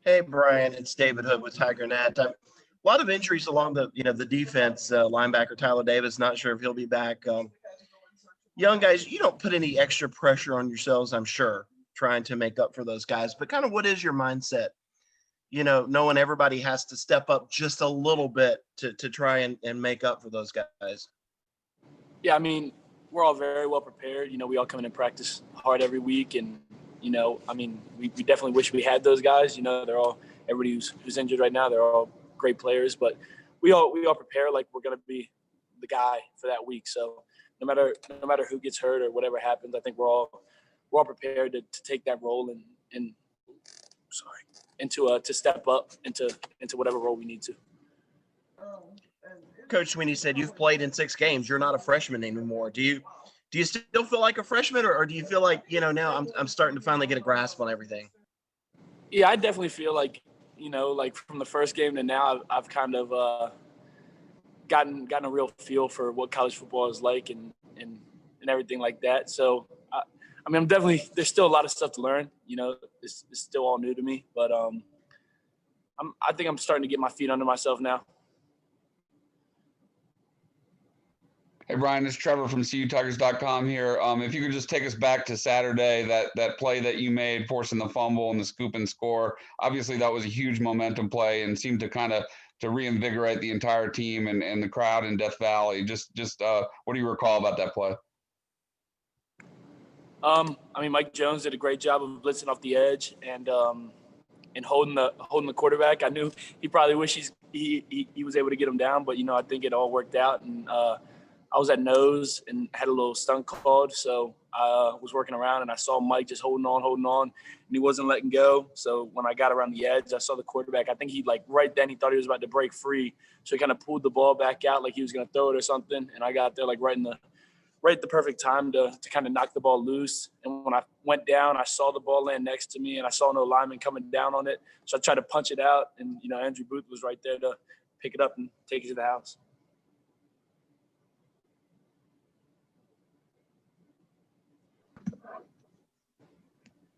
Hey, Brian, it's David Hood with TigerNet. A lot of injuries along the defense. Linebacker Tyler Davis, not sure if he'll be back. Young guys, you don't put any extra pressure on yourselves, I'm sure, trying to make up for those guys. But kind of what is your mindset? Knowing everybody has to step up just a little bit to try and make up for those guys. Yeah, I mean, we're all very well prepared. We all come in and practice hard every week. And, we definitely wish we had those guys. Everybody who's injured right now, they're all great players. But we all prepare like we're going to be the guy for that week. So no matter who gets hurt or whatever happens, I think we're all prepared to take that role to step up into whatever role we need to. Coach Sweeney said you've played in 6 games. You're not a freshman anymore. Do you still feel like a freshman, or do you feel like, now I'm starting to finally get a grasp on everything? Yeah, I definitely feel like, like from the first game to now, I've kind of gotten a real feel for what college football is like and everything like that. So, I'm definitely, there's still a lot of stuff to learn. It's still all new to me, but I think I'm starting to get my feet under myself now. Hey, Brian, it's Trevor from CUTigers.com here. If you could just take us back to Saturday, that play that you made, forcing the fumble and the scoop and score. Obviously, that was a huge momentum play and seemed to kind of to reinvigorate the entire team and the crowd in Death Valley. Just what do you recall about that play? Mike Jones did a great job of blitzing off the edge and holding the quarterback. I knew he probably wished he was able to get him down, but I think it all worked out. And I was at nose and had a little stunt called, so I was working around and I saw Mike just holding on, and he wasn't letting go. So when I got around the edge, I saw the quarterback. I think he right then he thought he was about to break free, so he kind of pulled the ball back out like he was going to throw it or something. And I got there right at the perfect time to kind of knock the ball loose. And when I went down, I saw the ball land next to me, and I saw no lineman coming down on it. So I tried to punch it out, and Andrew Booth was right there to pick it up and take it to the house.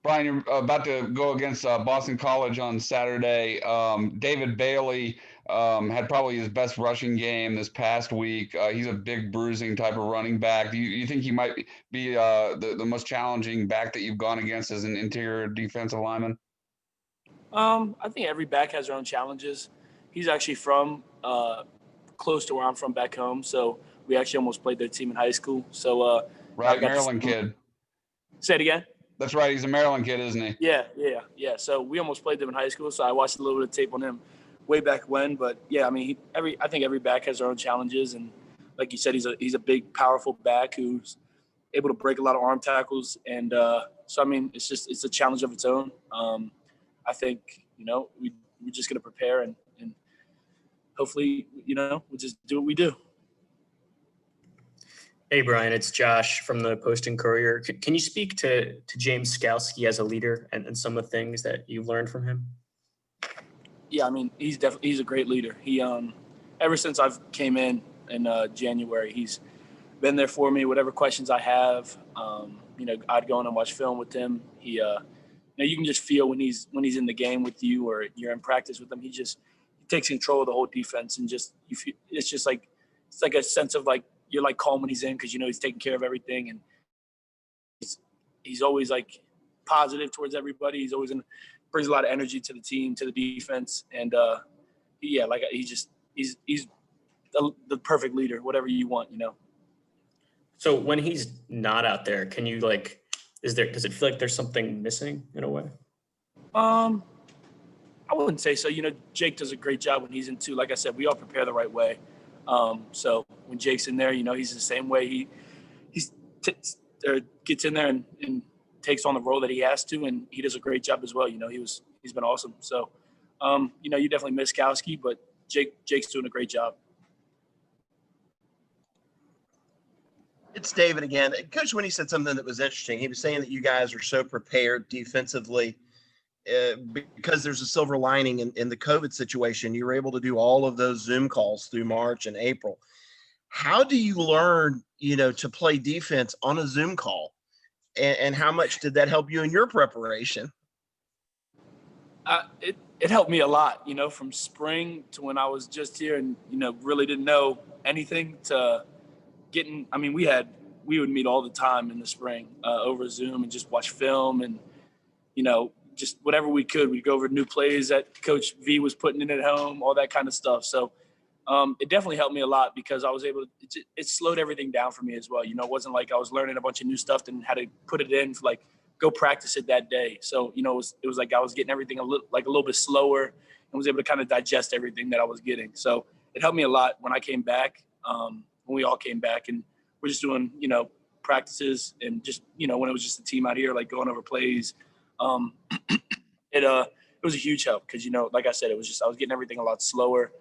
Brian, you're about to go against Boston College on Saturday. David Bailey had probably his best rushing game this past week. He's a big bruising type of running back. Do you think he might be the most challenging back that you've gone against as an interior defensive lineman? I think every back has their own challenges. He's actually from close to where I'm from back home, so we actually almost played their team in high school. So right, Maryland kid. Say it again. That's right. He's a Maryland kid, isn't he? Yeah. So we almost played them in high school. So I watched a little bit of tape on him way back when. But yeah, I think every back has their own challenges. And like you said, he's a big, powerful back who's able to break a lot of arm tackles. And it's a challenge of its own. I think we're just going to prepare and hopefully we'll just do what we do. Hey, Brian, it's Josh from the Post and Courier. Can you speak to James Skalski as a leader and some of the things that you've learned from him? Yeah, he's a great leader. He ever since I've came in January, he's been there for me. Whatever questions I have, I'd go in and watch film with him. He, you can just feel when he's in the game with you or you're in practice with him. He takes control of the whole defense and it's like a sense of like. You're like calm when he's in because he's taking care of everything, and he's always like positive towards everybody. He's always brings a lot of energy to the team, to the defense, and he's the perfect leader. Whatever you want, So when he's not out there, can you does it feel like there's something missing in a way? I wouldn't say so. Jake does a great job when he's in too. Like I said, we all prepare the right way. So when Jake's in there, he's the same way. He gets in there and takes on the role that he has to, and he does a great job as well. He's been awesome. So, you definitely miss Kowski, but Jake's doing a great job. It's David again. Coach Winnie said something that was interesting. He was saying that you guys are so prepared defensively because there's a silver lining in the COVID situation. You were able to do all of those Zoom calls through March and April. How do you learn, to play defense on a Zoom call? And how much did that help you in your preparation? It helped me a lot, from spring to when I was just here and, really didn't know anything to getting, we would meet all the time in the spring over Zoom and just watch film and, just whatever we could. We'd go over new plays that Coach V was putting in at home, all that kind of stuff. So it definitely helped me a lot because I was able to, it slowed everything down for me as well. It wasn't like I was learning a bunch of new stuff and had to put it in for go practice it that day. So, it was like I was getting everything a little bit slower and was able to kind of digest everything that I was getting. So it helped me a lot when I came back, when we all came back and we're just doing, practices and just, when it was just a team out here, going over plays. It was a huge help because, like I said, I was getting everything a lot slower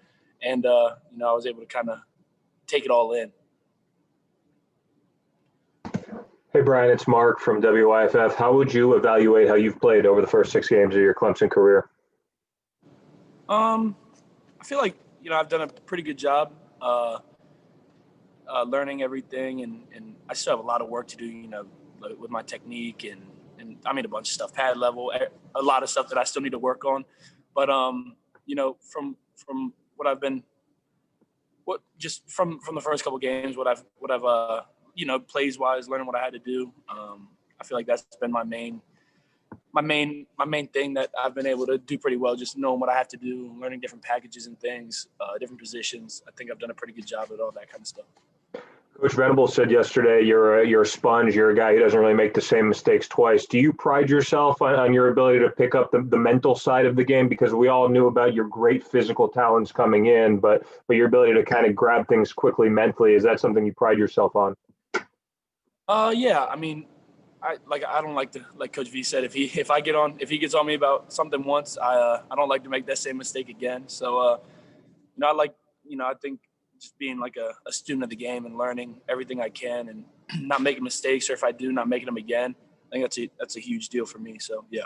and, I was able to kind of take it all in. Hey, Bryan, it's Mark from WYFF. How would you evaluate how you've played over the first 6 games of your Clemson career? I feel like, I've done a pretty good job learning everything, and I still have a lot of work to do, with my technique and I mean, a bunch of stuff, pad level, a lot of stuff that I still need to work on. But, from what I've been, from the first couple games, what I've plays wise, learning what I had to do. I feel like that's been my main thing that I've been able to do pretty well, just knowing what I have to do, learning different packages and things, different positions. I think I've done a pretty good job at all that kind of stuff. Coach Venables said yesterday, you're a sponge. You're a guy who doesn't really make the same mistakes twice. Do you pride yourself on your ability to pick up the mental side of the game? Because we all knew about your great physical talents coming in, but your ability to kind of grab things quickly mentally, is that something you pride yourself on? Yeah. I mean, I don't like to, like Coach V said, if he gets on me about something once, I don't like to make that same mistake again. So, I think just being like a student of the game and learning everything I can and not making mistakes, or if I do, not making them again. I think that's a huge deal for me. So, yeah.